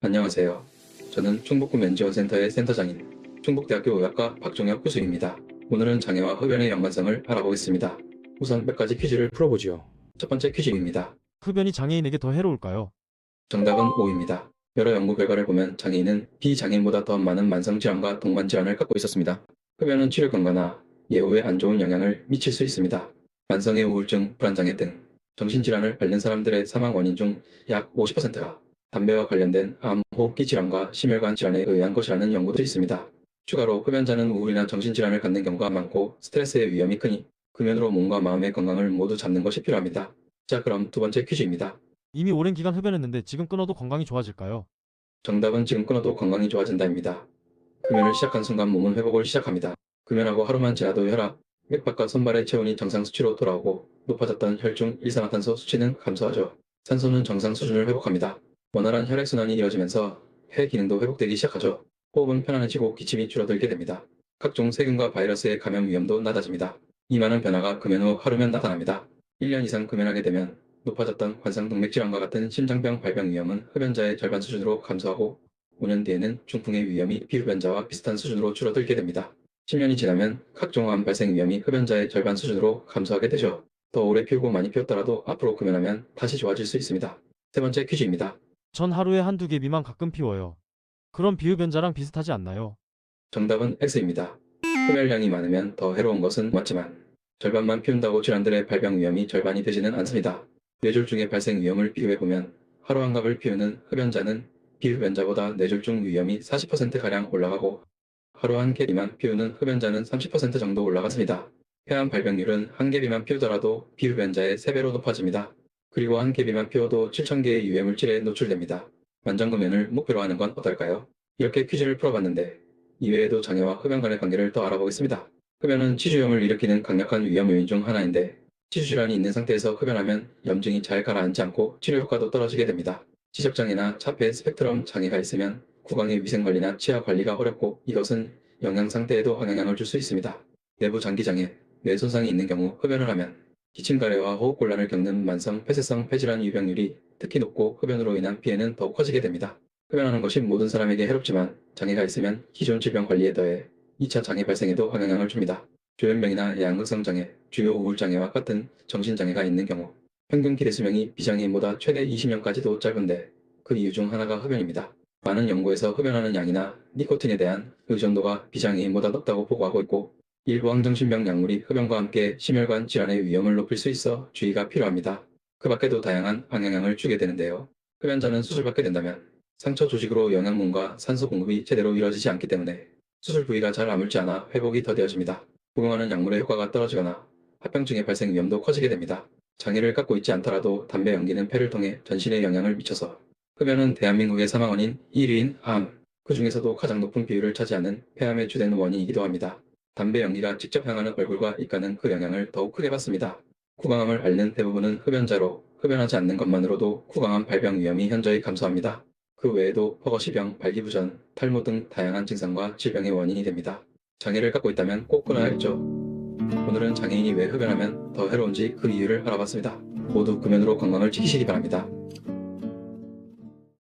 안녕하세요. 저는 충북구 면지원센터의 센터장인 충북대학교 의학과 박종혁 교수입니다. 오늘은 장애와 흡연의 연관성을 알아보겠습니다. 우선 몇 가지 퀴즈를 풀어보지요. 첫 번째 퀴즈입니다. 흡연이 장애인에게 더 해로울까요? 정답은 O입니다. 여러 연구 결과를 보면 장애인은 비장애인보다 더 많은 만성질환과 동반질환을 갖고 있었습니다. 흡연은 치료 경과나 예후에 안 좋은 영향을 미칠 수 있습니다. 만성의 우울증, 불안장애 등 정신질환을 앓는 사람들의 사망 원인 중 약 50%가 담배와 관련된 암, 호흡기 질환과 심혈관 질환에 의한 것이라는 연구도 있습니다. 추가로 흡연자는 우울이나 정신질환을 갖는 경우가 많고 스트레스의 위험이 크니 금연으로 몸과 마음의 건강을 모두 잡는 것이 필요합니다. 자, 그럼 두 번째 퀴즈입니다. 이미 오랜 기간 흡연했는데 지금 끊어도 건강이 좋아질까요? 정답은 지금 끊어도 건강이 좋아진다입니다. 금연을 시작한 순간 몸은 회복을 시작합니다. 금연하고 하루만 지나도 혈압, 맥박과 손발의 체온이 정상 수치로 돌아오고 높아졌던 혈중 일산화탄소 수치는 감소하죠. 산소는 정상 수준을 회복합니다. 원활한 혈액순환이 이어지면서 폐 기능도 회복되기 시작하죠. 호흡은 편안해지고 기침이 줄어들게 됩니다. 각종 세균과 바이러스의 감염 위험도 낮아집니다. 이 많은 변화가 금연 후 하루면 나타납니다. 1년 이상 금연하게 되면 높아졌던 관상동맥질환과 같은 심장병 발병 위험은 흡연자의 절반 수준으로 감소하고 5년 뒤에는 중풍의 위험이 비흡연자와 비슷한 수준으로 줄어들게 됩니다. 10년이 지나면 각종 암 발생 위험이 흡연자의 절반 수준으로 감소하게 되죠. 더 오래 피우고 많이 피웠더라도 앞으로 금연하면 다시 좋아질 수 있습니다. 세 번째 퀴즈입니다. 전 하루에 한두 개 미만 가끔 피워요. 그럼 비흡연자랑 비슷하지 않나요? 정답은 X입니다. 흡연량이 많으면 더 해로운 것은 맞지만 절반만 피운다고 질환들의 발병 위험이 절반이 되지는 않습니다. 뇌졸중의 발생 위험을 비교해보면 하루 한 갑을 피우는 흡연자는 비흡연자보다 뇌졸중 위험이 40%가량 올라가고 하루 한 개비만 피우는 흡연자는 30% 정도 올라갔습니다. 폐암 발병률은 한 개비만 피우더라도 비흡연자의 3배로 높아집니다. 그리고 한 개비만 피워도 7,000개의 유해물질에 노출됩니다. 완전금연을 목표로 하는 건 어떨까요? 이렇게 퀴즈를 풀어봤는데 이외에도 장애와 흡연 간의 관계를 더 알아보겠습니다. 흡연은 치주염을 일으키는 강력한 위험 요인 중 하나인데 치주질환이 있는 상태에서 흡연하면 염증이 잘 가라앉지 않고 치료 효과도 떨어지게 됩니다. 지적장애나 차폐 스펙트럼 장애가 있으면 구강의 위생관리나 치아 관리가 어렵고 이것은 영양 상태에도 영향을 줄 수 있습니다. 내부 장기장애, 뇌 손상이 있는 경우 흡연을 하면 기침가래와 호흡곤란을 겪는 만성 폐쇄성 폐질환 유병률이 특히 높고 흡연으로 인한 피해는 더욱 커지게 됩니다. 흡연하는 것이 모든 사람에게 해롭지만 장애가 있으면 기존 질병 관리에 더해 2차 장애 발생에도 영향을 줍니다. 조현병이나 양극성 장애, 주요 우울장애와 같은 정신장애가 있는 경우 평균 기대 수명이 비장애인보다 최대 20년까지도 짧은데 그 이유 중 하나가 흡연입니다. 많은 연구에서 흡연하는 양이나 니코틴에 대한 의존도가 비장애인보다 높다고 보고하고 있고 일부 항정신병 약물이 흡연과 함께 심혈관 질환의 위험을 높일 수 있어 주의가 필요합니다. 그 밖에도 다양한 악영향을 주게 되는데요. 흡연자는 수술받게 된다면 상처 조직으로 영양분과 산소 공급이 제대로 이루어지지 않기 때문에 수술 부위가 잘 아물지 않아 회복이 더뎌집니다. 복용하는 약물의 효과가 떨어지거나 합병증의 발생 위험도 커지게 됩니다. 장애를 갖고 있지 않더라도 담배 연기는 폐를 통해 전신에 영향을 미쳐서 흡연은 대한민국의 사망 원인 1위인 암, 그 중에서도 가장 높은 비율을 차지하는 폐암의 주된 원인이기도 합니다. 담배 연기가 직접 향하는 얼굴과 입가는 그 영향을 더욱 크게 받습니다. 구강암을 앓는 대부분은 흡연자로 흡연하지 않는 것만으로도 구강암 발병 위험이 현저히 감소합니다. 그 외에도 허거시병, 발기부전, 탈모 등 다양한 증상과 질병의 원인이 됩니다. 장애를 갖고 있다면 꼭 끊어야 했죠. 오늘은 장애인이 왜 흡연하면 더 해로운지 그 이유를 알아봤습니다. 모두 금연으로 건강을 지키시기 바랍니다.